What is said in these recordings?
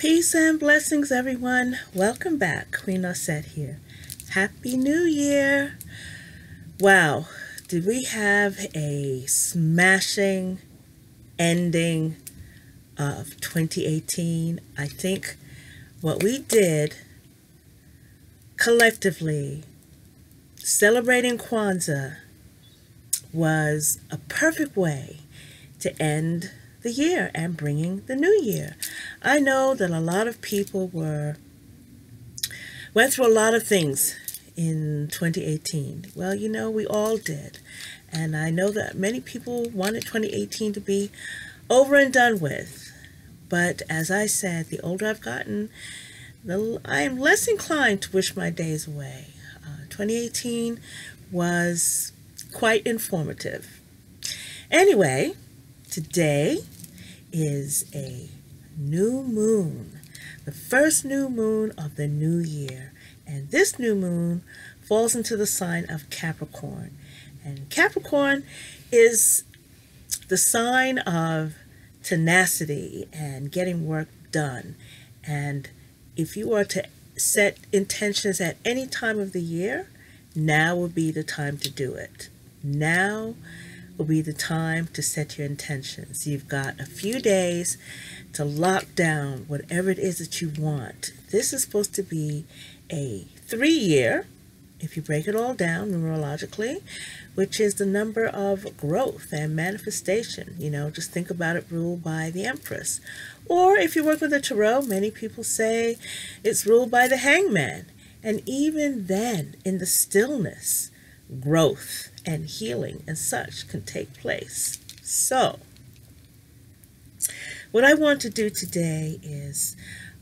Peace and blessings, everyone. Welcome back. Queen Cede here. Happy New Year. Wow, did we have a smashing ending of 2018? I think what we did collectively, celebrating Kwanzaa, was a perfect way to end the year and bringing the new year. I know that a lot of people went through a lot of things in 2018. Well, you know, we all did. And I know that many people wanted 2018 to be over and done with. But as I said, the older I've gotten, I am less inclined to wish my days away. 2018 was quite informative. Anyway, today is a new moon, the first new moon of the new year. And this new moon falls into the sign of Capricorn. And Capricorn is the sign of tenacity and getting work done. And if you are to set intentions at any time of the year, now would be the time to do it. Now will be the time to set your intentions. You've got a few days to lock down whatever it is that you want. This is supposed to be a 3-year, if you break it all down numerologically, which is the number of growth and manifestation. You know, just think about it ruled by the Empress. Or if you work with the Tarot, many people say it's ruled by the Hangman. And even then, in the stillness, growth and healing and such can take place. So, what I want to do today is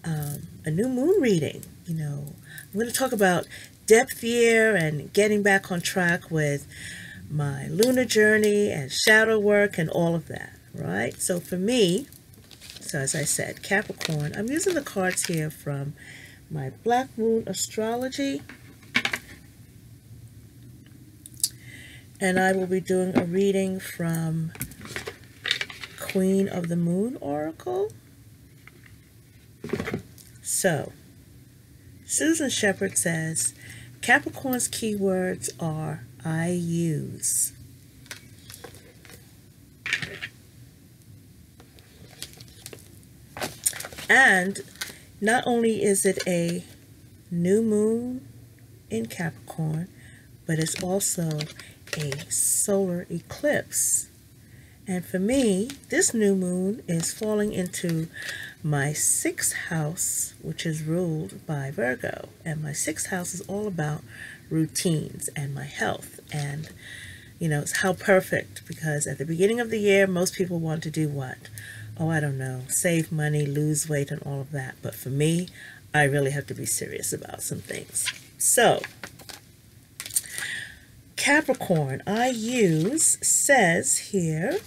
a new moon reading. You know, I'm going to talk about depth year and getting back on track with my lunar journey and shadow work and all of that, right? So for me, so as I said, Capricorn, I'm using the cards here from my Black Moon Astrology. And I will be doing a reading from Queen of the Moon Oracle. So, Susan Shepherd says, Capricorn's keywords are I use. And not only is it a new moon in Capricorn, but it's also a solar eclipse. And for me, this new moon is falling into my 6th house, which is ruled by Virgo. And my 6th house is all about routines and my health. And, you know, it's how perfect, because at the beginning of the year, most people want to do what? Oh, I don't know, save money, lose weight, and all of that. But for me, I really have to be serious about some things. So, Capricorn, I use, says here,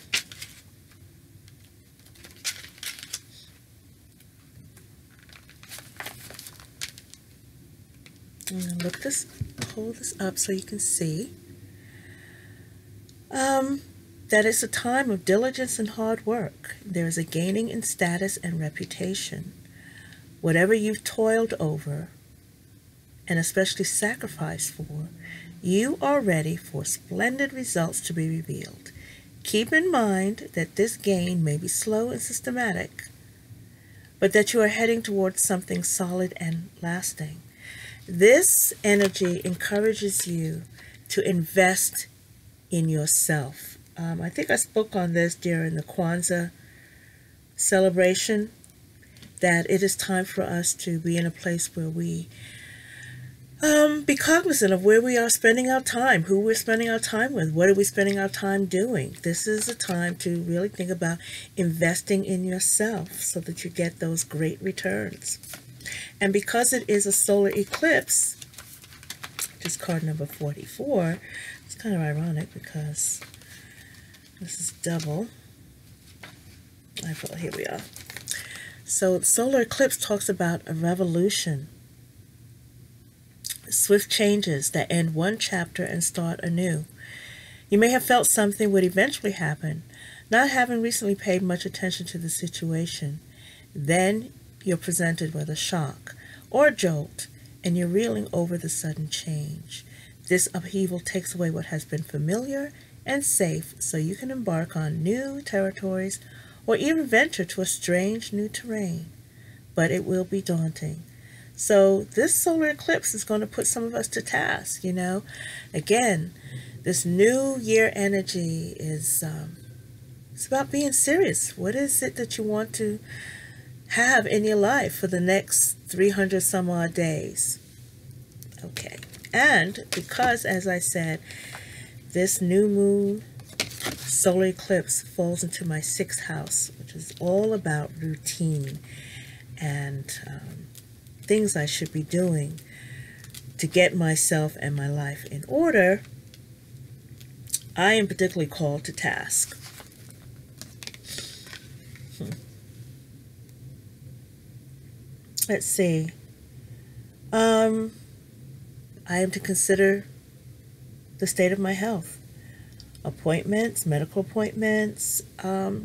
I'm going to pull this up so you can see, that it's a time of diligence and hard work. There is a gaining in status and reputation. Whatever you've toiled over, and especially sacrificed for, you are ready for splendid results to be revealed. Keep in mind that this gain may be slow and systematic, but that you are heading towards something solid and lasting. This energy encourages you to invest in yourself. I think I spoke on this during the Kwanzaa celebration, that it is time for us to be in a place where we be cognizant of where we are spending our time, who we're spending our time with, what are we spending our time doing. This is a time to really think about investing in yourself so that you get those great returns. And because it is a solar eclipse, which is card number 44, it's kind of ironic because this is double. Here we are. So the solar eclipse talks about a revolution, swift changes that end one chapter and start anew. You may have felt something would eventually happen, not having recently paid much attention to the situation. Then you're presented with a shock or a jolt, and you're reeling over the sudden change. This upheaval takes away what has been familiar and safe so you can embark on new territories or even venture to a strange new terrain. But it will be daunting. So this solar eclipse is going to put some of us to task, you know. Again, this new year energy is it's about being serious. What is it that you want to have in your life for the next 300 some odd days? Okay. And because, as I said, this new moon solar eclipse falls into my 6th house, which is all about routine and things I should be doing to get myself and my life in order, I am particularly called to task. Let's see. I am to consider the state of my health. Appointments, medical appointments,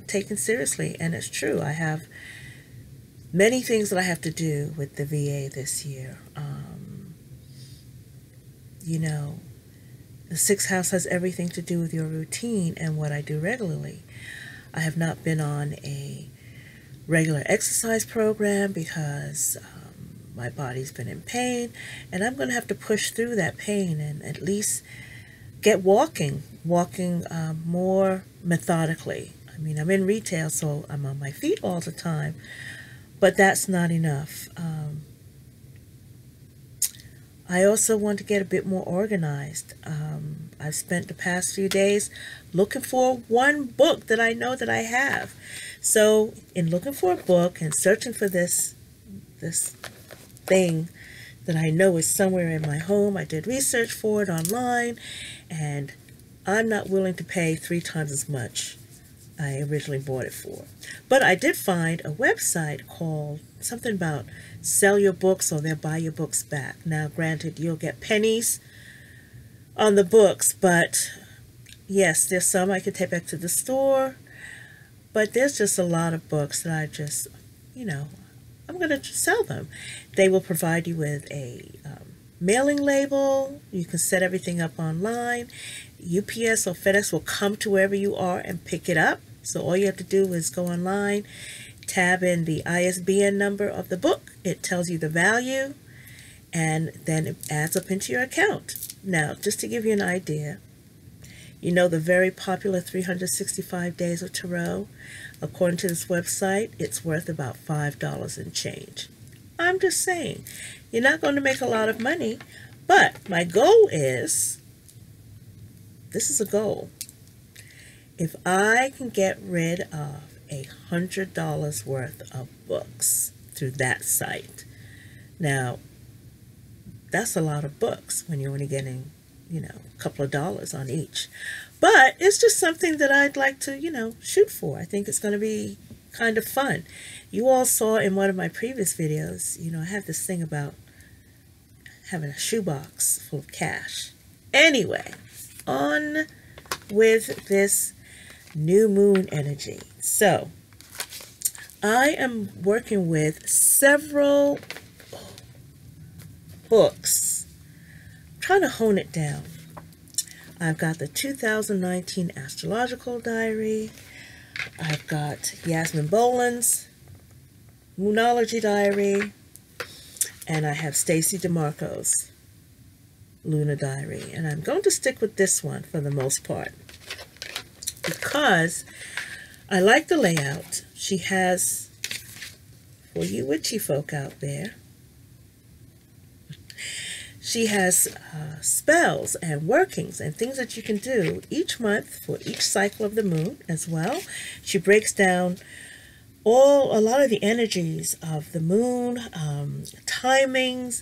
taken seriously. And it's true, I have many things that I have to do with the VA this year. You know, the 6th house has everything to do with your routine and what I do regularly. I have not been on a regular exercise program because my body's been in pain, and I'm going to have to push through that pain and at least get walking more methodically. I mean, I'm in retail, so I'm on my feet all the time, but that's not enough. I also want to get a bit more organized. I've spent the past few days looking for one book that I know that I have. So in looking for a book and searching for this thing that I know is somewhere in my home, I did research for it online, and I'm not willing to pay 3 times as much I originally bought it for. But I did find a website called something about sell your books or they'll buy your books back. Now, granted, you'll get pennies on the books, but yes, there's some I could take back to the store, but there's just a lot of books that I just, you know, I'm going to sell them. They will provide you with a mailing label. You can set everything up online. UPS or FedEx will come to wherever you are and pick it up. So all you have to do is go online, tab in the ISBN number of the book. It tells you the value, and then it adds up into your account. Now, just to give you an idea, you know the very popular 365 Days of Tarot? According to this website, it's worth about $5 and change. I'm just saying, you're not going to make a lot of money, but my goal is, this is a goal. If I can get rid of $100 worth of books through that site. Now, that's a lot of books when you're only getting, you know, a couple of dollars on each. But it's just something that I'd like to, you know, shoot for. I think it's going to be kind of fun. You all saw in one of my previous videos, you know, I have this thing about having a shoebox full of cash. Anyway, on with this new moon energy. So, I am working with several books. I'm trying to hone it down. I've got the 2019 Astrological Diary. I've got Yasmin Boland's Moonology Diary. And I have Stacey DeMarco's Lunar Diary. And I'm going to stick with this one for the most part, because I like the layout. She has, for you witchy folk out there, she has spells and workings and things that you can do each month for each cycle of the moon as well. She breaks down a lot of the energies of the moon, timings,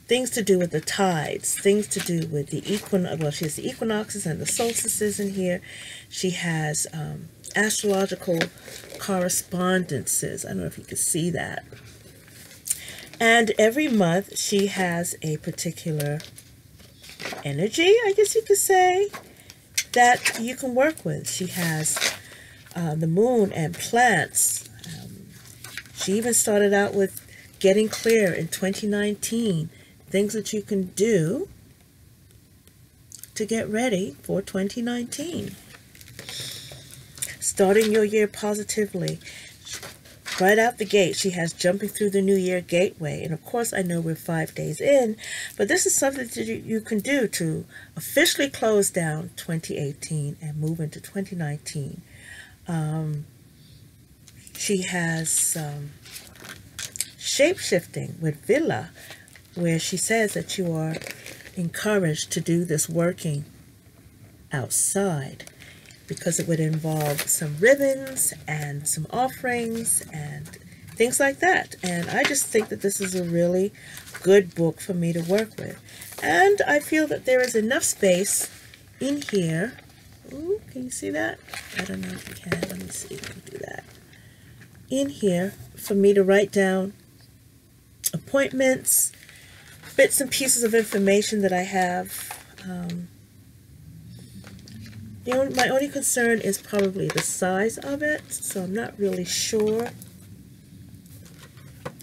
things to do with the tides, things to do with the she has the equinoxes and the solstices in here. She has astrological correspondences. I don't know if you can see that. And every month she has a particular energy, I guess you could say, that you can work with. She has the moon and plants. She even started out with getting clear in 2019, things that you can do to get ready for 2019. Starting your year positively. Right out the gate, she has jumping through the new year gateway. And of course, I know we're 5 days in, but this is something that you can do to officially close down 2018 and move into 2019. She has shape-shifting with Villa, where she says that you are encouraged to do this working outside, because it would involve some ribbons and some offerings and things like that. And I just think that this is a really good book for me to work with. And I feel that there is enough space in here. Ooh, can you see that? I don't know if you can. Let me see if I can do that. In here for me to write down appointments, bits and pieces of information that I have. My only concern is probably the size of it, so I'm not really sure.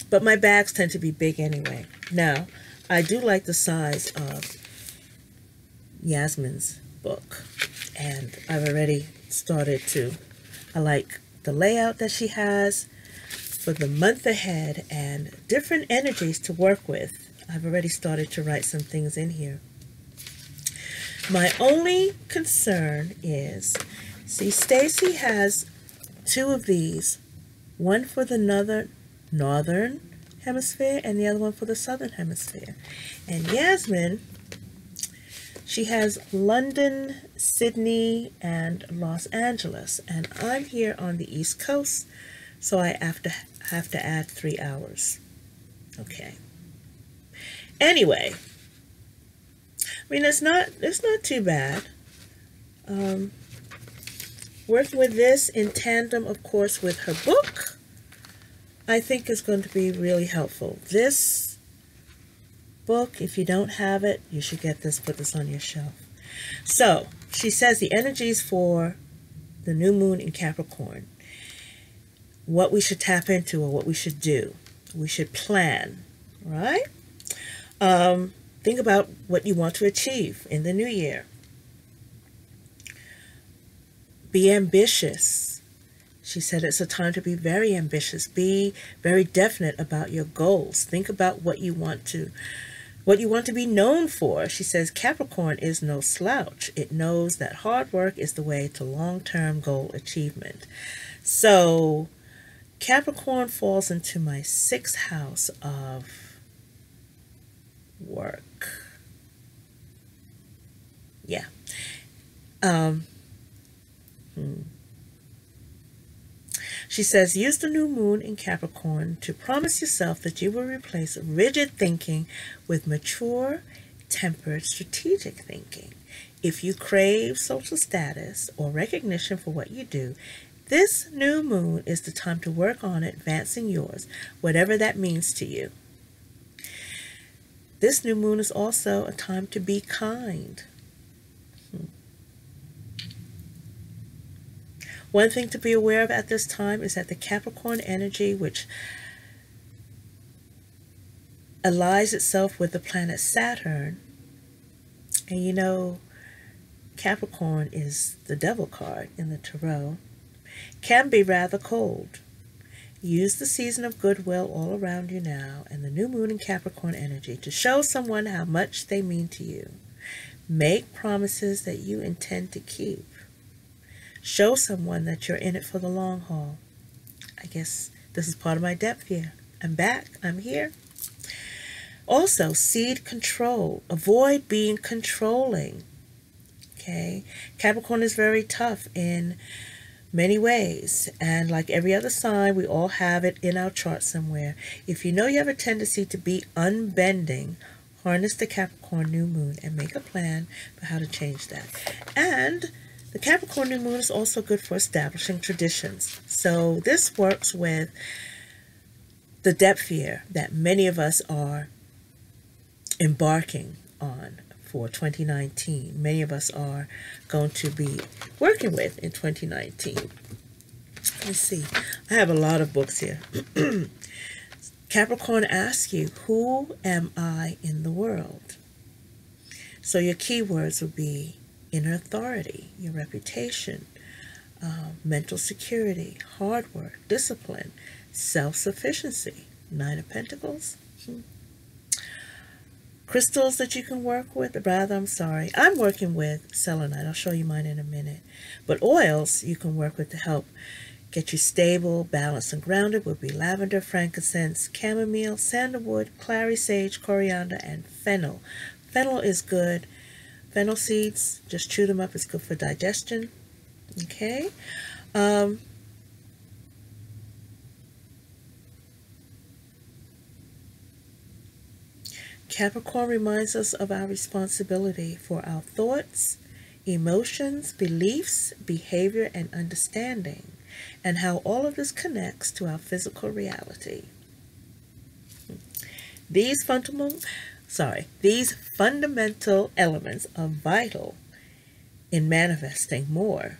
But my bags tend to be big anyway. Now, I do like the size of Yasmin's book, and I've already started to. I like the layout that she has for the month ahead and different energies to work with. I've already started to write some things in here. My only concern is, see, Stacy has 2 of these, one for the northern hemisphere and the other one for the southern hemisphere. And Yasmin, she has London, Sydney, and Los Angeles. And I'm here on the East Coast, so I have to add 3 hours. Okay. Anyway, I mean, it's not too bad. Working with this in tandem, of course, with her book, I think is going to be really helpful. This book, if you don't have it, you should get this, put this on your shelf. So, she says the energies for the new moon in Capricorn, what we should tap into or what we should do. We should plan, right? Think about what you want to achieve in the new year. Be ambitious. She said it's a time to be very ambitious. Be very definite about your goals. Think about what you want to be known for. She says Capricorn is no slouch. It knows that hard work is the way to long-term goal achievement. So Capricorn falls into my 6th house of work. Yeah. She says, use the new moon in Capricorn to promise yourself that you will replace rigid thinking with mature, tempered, strategic thinking. If you crave social status or recognition for what you do, this new moon is the time to work on advancing yours, whatever that means to you. This new moon is also a time to be kind. One thing to be aware of at this time is that the Capricorn energy, which allies itself with the planet Saturn, and you know, Capricorn is the devil card in the tarot, can be rather cold. Use the season of goodwill all around you now and the new moon in Capricorn energy to show someone how much they mean to you. Make promises that you intend to keep. Show someone that you're in it for the long haul. I guess this is part of my depth here. I'm back. I'm here. Also, Cede control. Avoid being controlling. Okay? Capricorn is very tough in many ways. And like every other sign, we all have it in our chart somewhere. If you know you have a tendency to be unbending, harness the Capricorn new moon and make a plan for how to change that. And the Capricorn new moon is also good for establishing traditions. So this works with the depth here that many of us are embarking on for 2019. Many of us are going to be working with in 2019. Let's see. I have a lot of books here. Capricorn asks you, who am I in the world? So your keywords would be inner authority, your reputation, mental security, hard work, discipline, self-sufficiency, Nine of Pentacles. Crystals that you can work with, I'm working with selenite. I'll show you mine in a minute. But oils you can work with to help get you stable, balanced, and grounded would be lavender, frankincense, chamomile, sandalwood, clary sage, coriander, and fennel. Fennel is good. Fennel seeds, just chew them up. It's good for digestion. Okay. Capricorn reminds us of our responsibility for our thoughts, emotions, beliefs, behavior, and understanding, and how all of this connects to our physical reality. These fundamental elements are vital in manifesting more.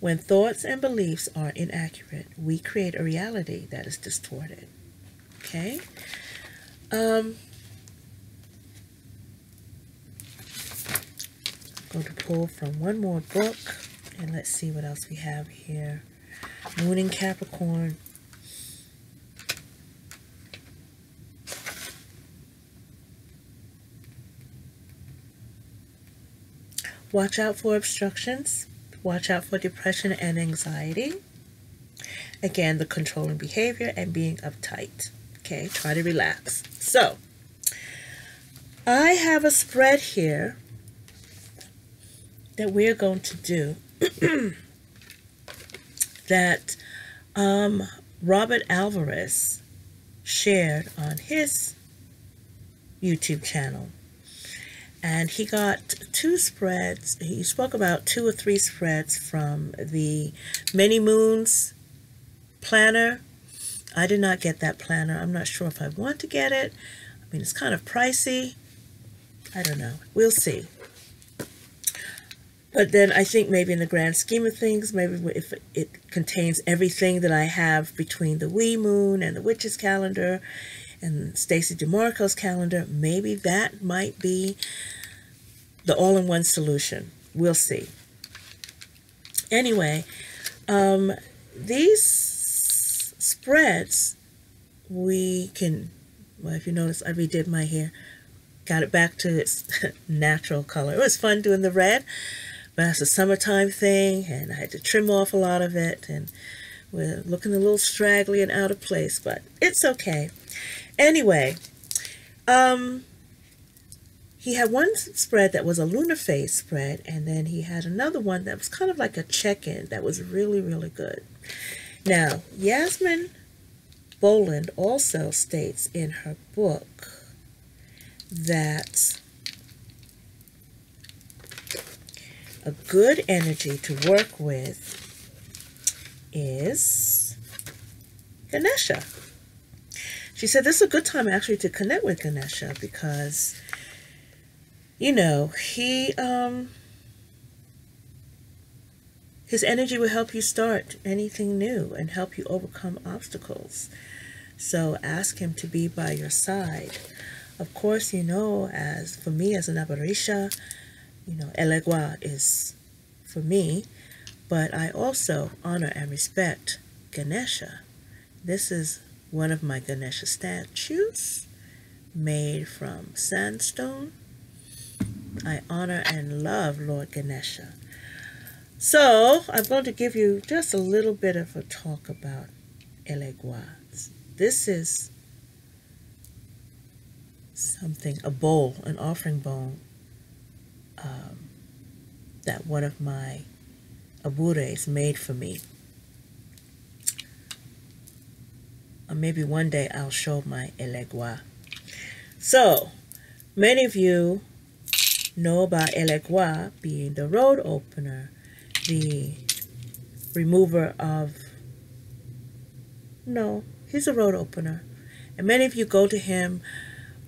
When thoughts and beliefs are inaccurate, we create a reality that is distorted. Okay? I'm going to pull from one more book, and let's see what else we have here. Moon in Capricorn. Watch out for obstructions. Watch out for depression and anxiety. Again, the controlling behavior and being uptight. Okay, try to relax. So, I have a spread here that we're going to do that Robert Alvarez shared on his YouTube channel. And he got 2 spreads. He spoke about 2 or 3 spreads from the Many Moons planner. I did not get that planner. I'm not sure if I want to get it. I mean, it's kind of pricey. I don't know. We'll see. But then I think maybe in the grand scheme of things, maybe if it contains everything that I have between the Wee Moon and the Witch's calendar and Stacey DeMarco's calendar, maybe that might be the all-in-one solution. We'll see. Anyway, these spreads, we can, well, if you notice, I redid my hair. Got it back to its natural color. It was fun doing the red, but it's a summertime thing, and I had to trim off a lot of it, and we're looking a little straggly and out of place, but it's okay. Anyway, he had one spread that was a lunar phase spread, and then he had another one that was kind of like a check-in that was really, really good. Now, Yasmin Boland also states in her book that a good energy to work with is Ganesha. She said this is a good time actually to connect with Ganesha because, you know, his energy will help you start anything new and help you overcome obstacles. So ask him to be by your side. Of course, you know, as for me as an Abarisha, you know, Elegua is for me, but I also honor and respect Ganesha. This is one of my Ganesha statues made from sandstone. I honor and love Lord Ganesha. So I'm going to give you just a little bit of a talk about Elegua. This is something, a bowl, an offering bowl, that one of my abures made for me. Or maybe one day I'll show my Elegua. So, many of you know about Elegua being the road opener, the remover of, no, he's a road opener. And many of you go to him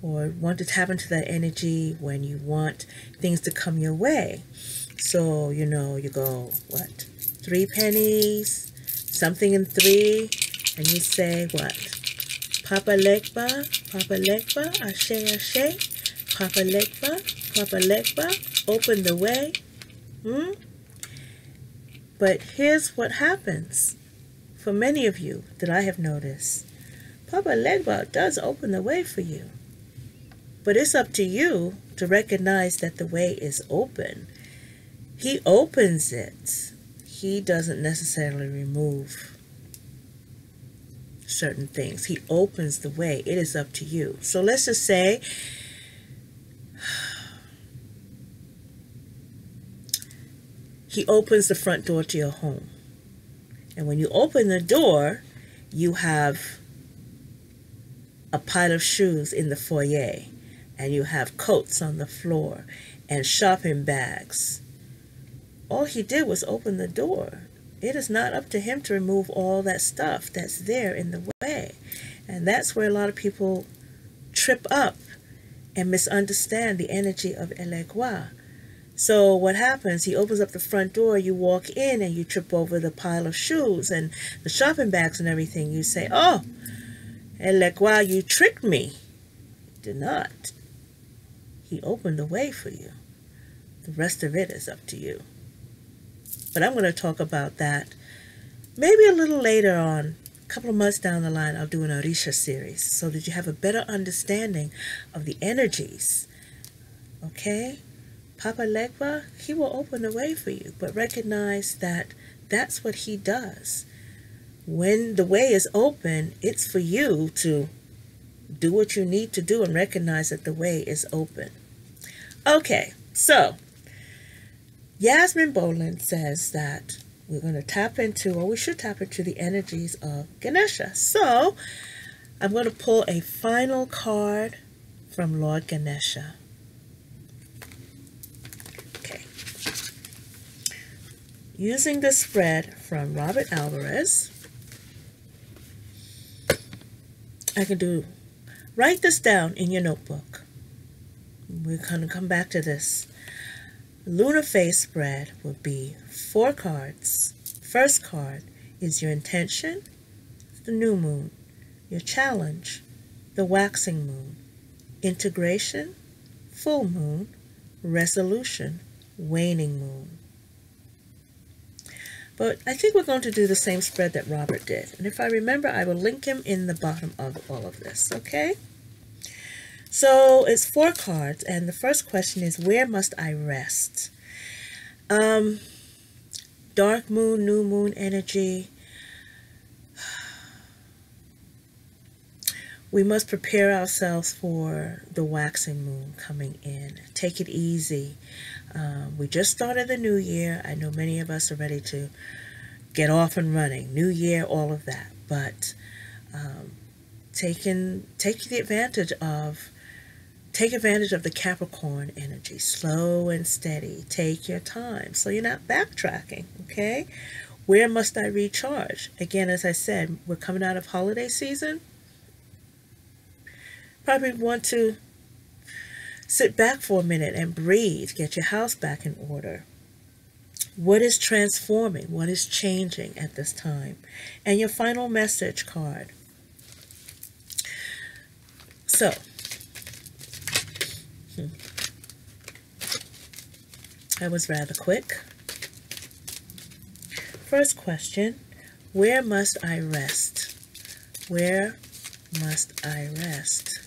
or want to tap into that energy when you want things to come your way. So, you know, you go, what? 3 pennies, something in 3, and you say what? Papa Legba, Ashe, Ashe, Papa Legba, open the way. But here's what happens for many of you that I have noticed. Papa Legba does open the way for you. But it's up to you to recognize that the way is open. He opens it. He doesn't necessarily remove certain things. He opens the way. It is up to you. So let's just say he opens the front door to your home. And when you open the door, you have a pile of shoes in the foyer, and you have coats on the floor and shopping bags. All he did was open the door. It is not up to him to remove all that stuff that's there in the way. And that's where a lot of people trip up and misunderstand the energy of Elegua. So what happens, he opens up the front door, you walk in and you trip over the pile of shoes and the shopping bags and everything. You say, oh, Elegua, you tricked me. He did not. He opened the way for you. The rest of it is up to you. But I'm going to talk about that maybe a little later on. A couple of months down the line, I'll do an Orisha series so that you have a better understanding of the energies. Okay? Papa Legba, he will open the way for you, but recognize that that's what he does. When the way is open, it's for you to do what you need to do and recognize that the way is open. Okay, so Yasmin Boland says that we're going to tap into, or we should tap into, the energies of Ganesha. So I'm going to pull a final card from Lord Ganesha. Okay. Using the spread from Robert Alvarez, I can do, write this down in your notebook. We're going to come back to this. Lunar phase spread will be 4 cards. First card is your intention, the new moon, your challenge, the waxing moon, integration, full moon, resolution, waning moon. But I think we're going to do the same spread that Robert did. And if I remember, I will link him in the bottom of all of this, okay? So it's 4 cards, and the first question is, where must I rest? Dark moon, new moon energy. We must prepare ourselves for the waxing moon coming in. Take it easy. We just started the new year. I know many of us are ready to get off and running. New year, all of that. But take advantage of the Capricorn energy. Slow and steady. Take your time so you're not backtracking, okay? Where must I recharge? Again, as I said, we're coming out of holiday season. Probably want to sit back for a minute and breathe. Get your house back in order. What is transforming? What is changing at this time? And your final message card. So, that was rather quick. First question, where must I rest? Where must I rest?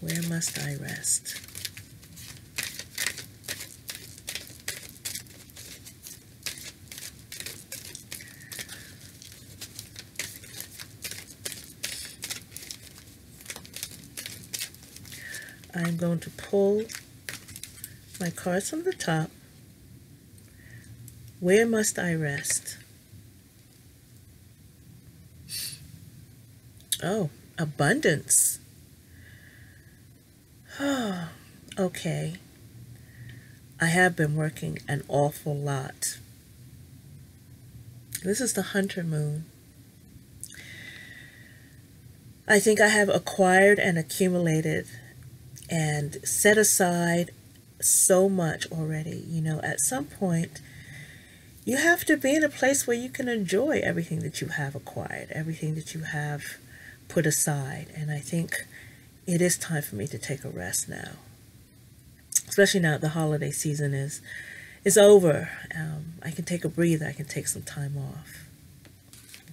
Where must I rest? I'm going to pull my cards from the top. Where must I rest? Oh, abundance. Oh, okay. I have been working an awful lot. This is the Hunter Moon. I think I have acquired and accumulated and set aside so much already. You know, at some point, you have to be in a place where you can enjoy everything that you have acquired, everything that you have put aside. And I think it is time for me to take a rest now, especially now that the holiday season is over. I can take a breather. I can take some time off.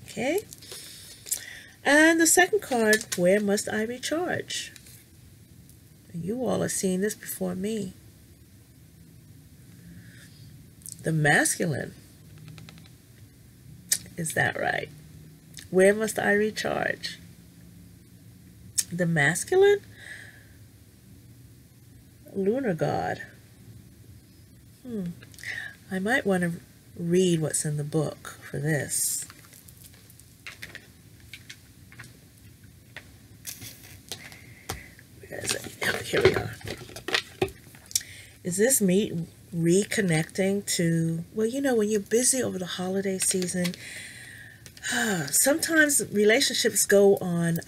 Okay. And the second card, where must I recharge? You all are seeing this before me. The masculine. Is that right? Where must I recharge? The masculine? Lunar god. I might want to read what's in the book for this. Where is it? Oh, here we are. Is this me reconnecting to, well, you know, when you're busy over the holiday season, sometimes relationships go on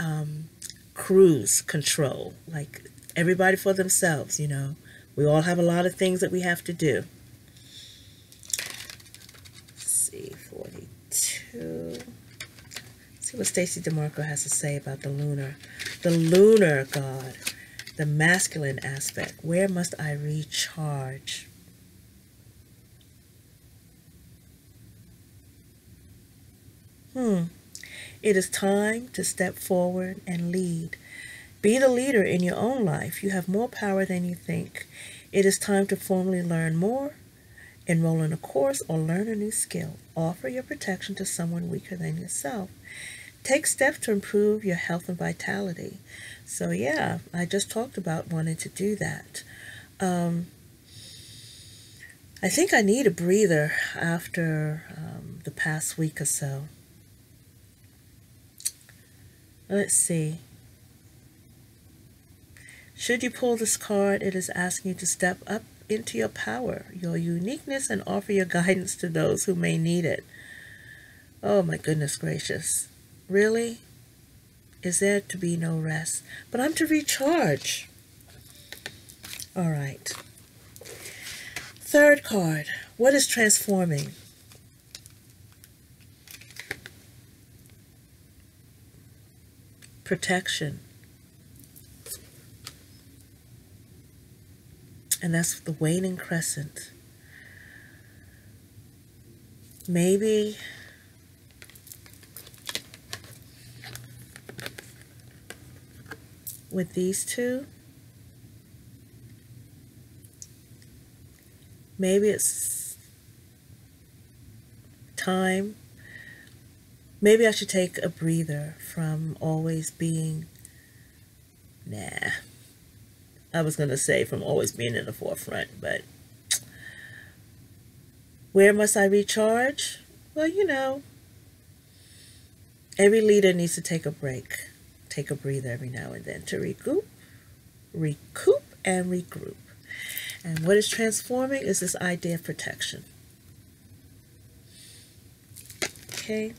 cruise control, like everybody for themselves, you know. We all have a lot of things that we have to do. Let's see, 42. Let's see what Stacey DeMarco has to say about the lunar god, the masculine aspect. Where must I recharge? It is time to step forward and lead. Be the leader in your own life. You have more power than you think. It is time to formally learn more, enroll in a course, or learn a new skill. Offer your protection to someone weaker than yourself. Take steps to improve your health and vitality. So yeah, I just talked about wanting to do that. I think I need a breather after the past week or so. Let's see. Should you pull this card, it is asking you to step up into your power, your uniqueness, and offer your guidance to those who may need it. Oh my goodness gracious. Really? Is there to be no rest? But I'm to recharge. All right. Third card. What is transforming? Protection. And that's the waning crescent. Maybe with these two, maybe it's time. Maybe I should take a breather from always being, I was going to say from always being in the forefront, but where must I recharge? Well, you know, every leader needs to take a break, take a breather every now and then to recoup, and regroup. And what is transforming is this idea of protection. Okay.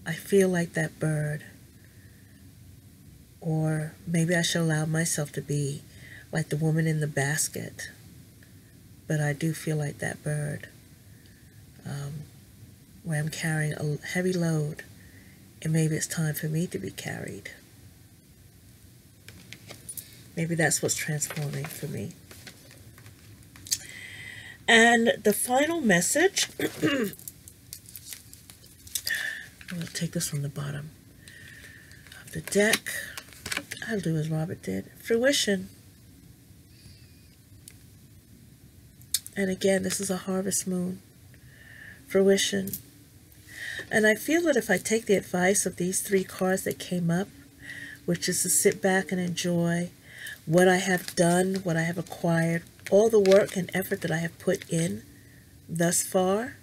I feel like that bird, or maybe I should allow myself to be like the woman in the basket, but I do feel like that bird, where I'm carrying a heavy load, and maybe it's time for me to be carried. Maybe that's what's transforming for me. And the final message, I'm going to take this from the bottom of the deck. I'll do as Robert did. Fruition. And again, this is a harvest moon. Fruition. And I feel that if I take the advice of these three cards that came up, which is to sit back and enjoy what I have done, what I have acquired, all the work and effort that I have put in thus far,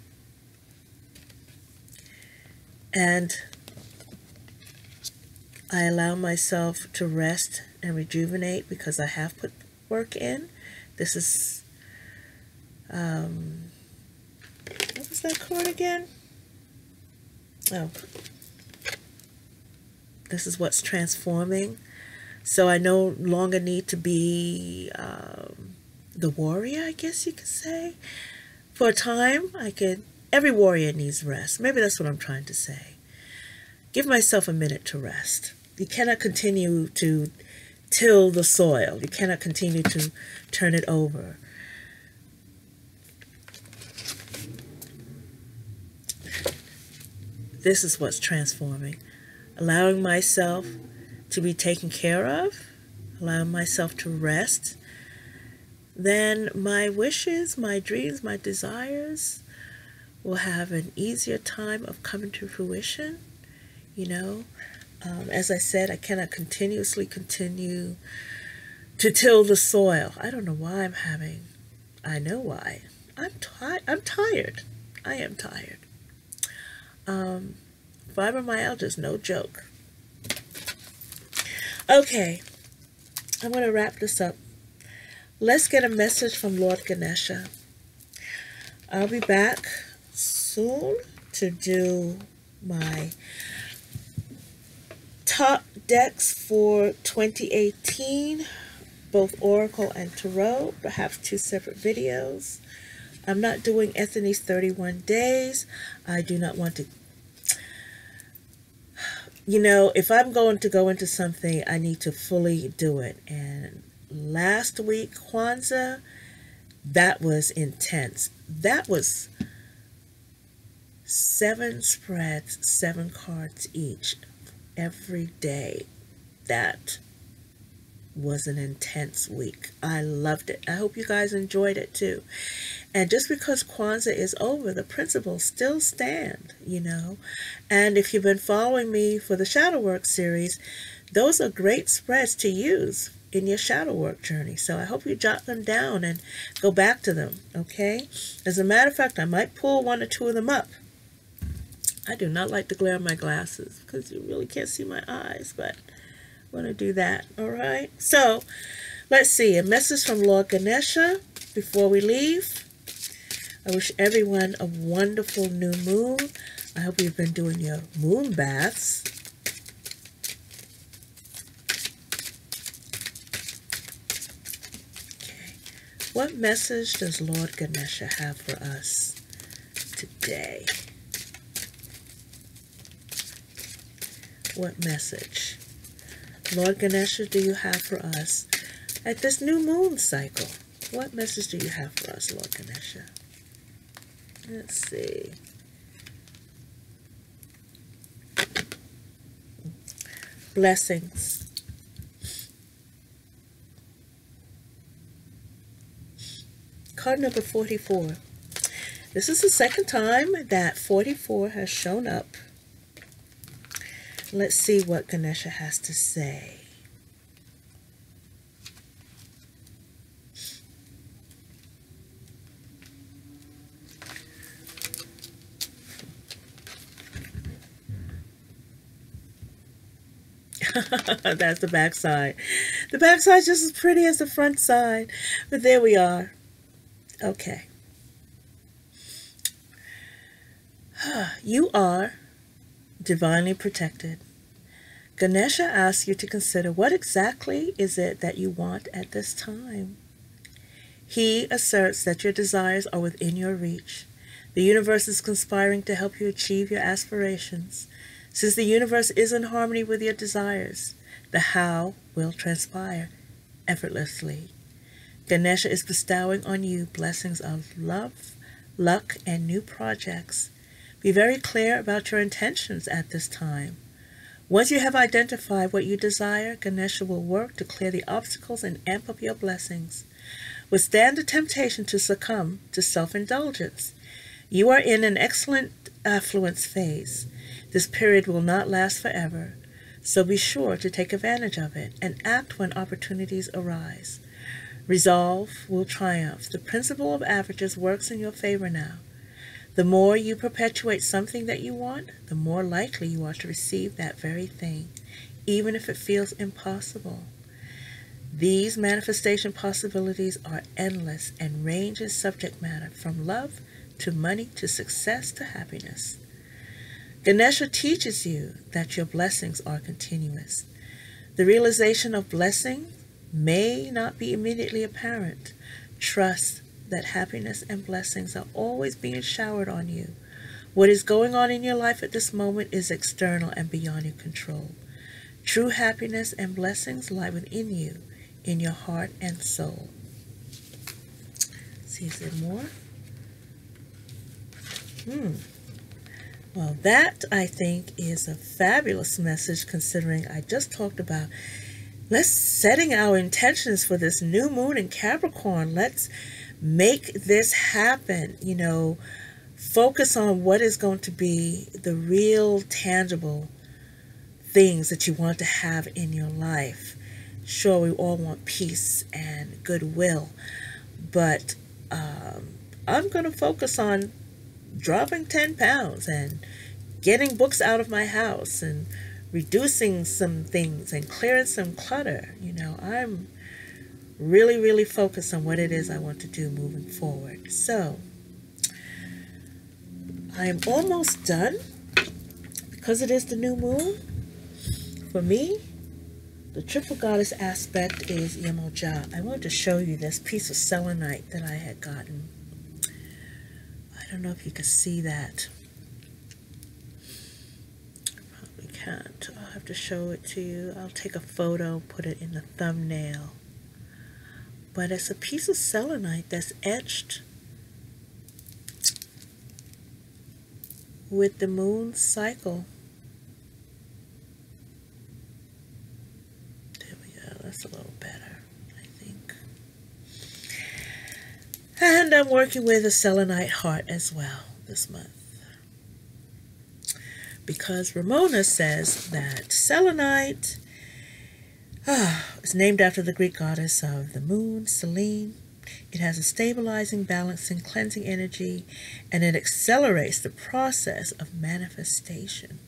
and I allow myself to rest and rejuvenate because I have put work in. This is, what was that card again? Oh. This is what's transforming. So I no longer need to be the warrior, I guess you could say. For a time, every warrior needs rest. Maybe that's what I'm trying to say. Give myself a minute to rest. You cannot continue to till the soil. You cannot continue to turn it over. This is what's transforming. Allowing myself to be taken care of, allowing myself to rest, then my wishes, my dreams, my desires will have an easier time of coming to fruition. You know, as I said, I cannot continuously continue to till the soil. I don't know why I know why. I'm tired. I am tired. Fibromyalgia is no joke. Okay, I'm going to wrap this up. Let's get a message from Lord Ganesha. I'll be back soon to do my top decks for 2018, both Oracle and Tarot, perhaps 2 separate videos. I'm not doing Anthony's 31 days. I do not want to, you know, if I'm going to go into something, I need to fully do it. And last week, Kwanzaa, that was intense. That was 7 spreads, 7 cards each, every day. That was an intense week. I loved it. I hope you guys enjoyed it too. And just because Kwanzaa is over, the principles still stand, you know. And if you've been following me for the Shadow Work series, those are great spreads to use in your shadow work journey. So I hope you jot them down and go back to them, okay? As a matter of fact, I might pull 1 or 2 of them up. I do not like the glare of my glasses because you really can't see my eyes, but I'm going to do that, all right? So let's see, a message from Lord Ganesha before we leave. I wish everyone a wonderful new moon. I hope you've been doing your moon baths. Okay. What message does Lord Ganesha have for us today? What message, Lord Ganesha, do you have for us at this new moon cycle? What message do you have for us, Lord Ganesha? Let's see. Blessings. Card number 44. This is the second time that 44 has shown up. Let's see what Ganesha has to say. That's the back side. The back side's just as pretty as the front side. But there we are. Okay. You are divinely protected. Ganesha asks you to consider what exactly is it that you want at this time. He asserts that your desires are within your reach. The universe is conspiring to help you achieve your aspirations. Since the universe is in harmony with your desires, the how will transpire effortlessly. Ganesha is bestowing on you blessings of love, luck, and new projects. Be very clear about your intentions at this time. Once you have identified what you desire, Ganesha will work to clear the obstacles and amp up your blessings. Withstand the temptation to succumb to self-indulgence. You are in an excellent affluence phase. This period will not last forever, so be sure to take advantage of it and act when opportunities arise. Resolve will triumph. The principle of averages works in your favor now. The more you perpetuate something that you want, the more likely you are to receive that very thing, even if it feels impossible. These manifestation possibilities are endless and range in subject matter from love to money to success to happiness. Ganesha teaches you that your blessings are continuous. The realization of blessing may not be immediately apparent. Trust that happiness and blessings are always being showered on you. What is going on in your life at this moment is external and beyond your control. True happiness and blessings lie within you, in your heart and soul. See, is there more? Well, that, I think, is a fabulous message, considering I just talked about let's setting our intentions for this new moon in Capricorn. Let's make this happen. Focus on what is going to be the real, tangible things that you want to have in your life. Sure, we all want peace and goodwill, but I'm going to focus on dropping 10 pounds and getting books out of my house and reducing some things and clearing some clutter. I'm really, really focused on what it is I want to do moving forward. So I am almost done because it is the new moon. For me, the triple goddess aspect is Yemoja. I wanted to show you this piece of selenite that I had gotten. I don't know if you can see that. Probably can't. I'll have to show it to you. I'll take a photo, put it in the thumbnail. But it's a piece of selenite that's etched with the moon cycle. There we go. That's a little better, I think. And I'm working with a selenite heart as well this month. Because Ramona says that selenite is named after the Greek goddess of the moon, Selene. It has a stabilizing, balancing, cleansing energy, and it accelerates the process of manifestation.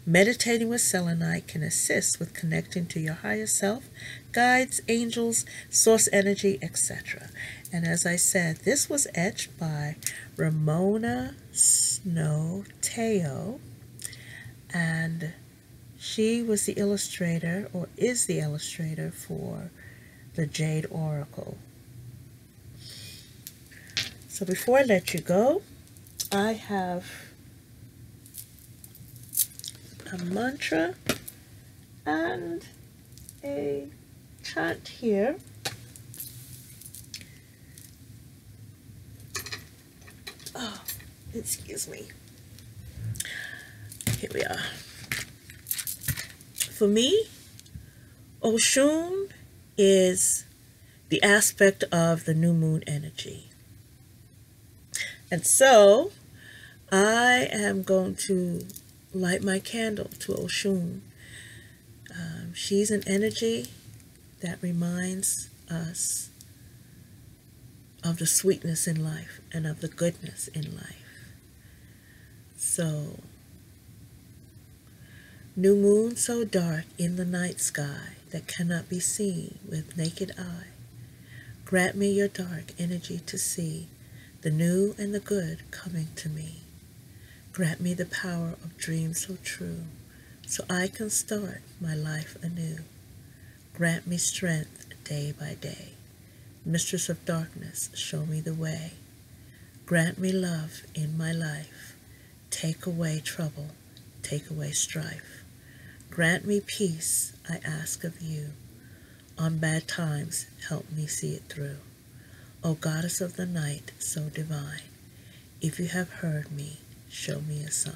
Meditating with selenite can assist with connecting to your higher self, guides, angels, source energy, etc. And as I said, this was etched by Ramona Snow Teo, and she was the illustrator, or is the illustrator, for the Jade Oracle. So before I let you go, I have a mantra and a chant here. Oh, excuse me. Here we are. For me, Oshun is the aspect of the new moon energy. And so I am going to light my candle to Oshun. She's an energy that reminds us of the sweetness in life and of the goodness in life. So, new moon so dark in the night sky that cannot be seen with naked eye, grant me your dark energy to see the new and the good coming to me. Grant me the power of dreams so true, so I can start my life anew. Grant me strength day by day. Mistress of darkness, show me the way. Grant me love in my life. Take away trouble, take away strife. Grant me peace, I ask of you. On bad times, help me see it through. O goddess of the night, so divine, if you have heard me, show me a sign.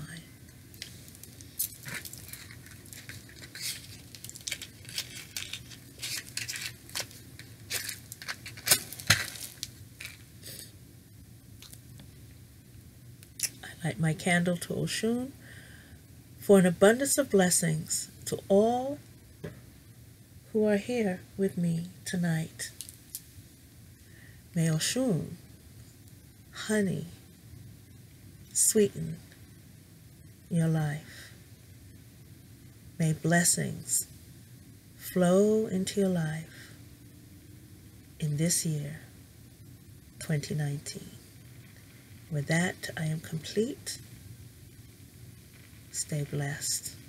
I light my candle to Oshun for an abundance of blessings to all who are here with me tonight. May Oshun, honey, sweeten your life. May blessings flow into your life in this year, 2019. With that, I am complete. Stay blessed.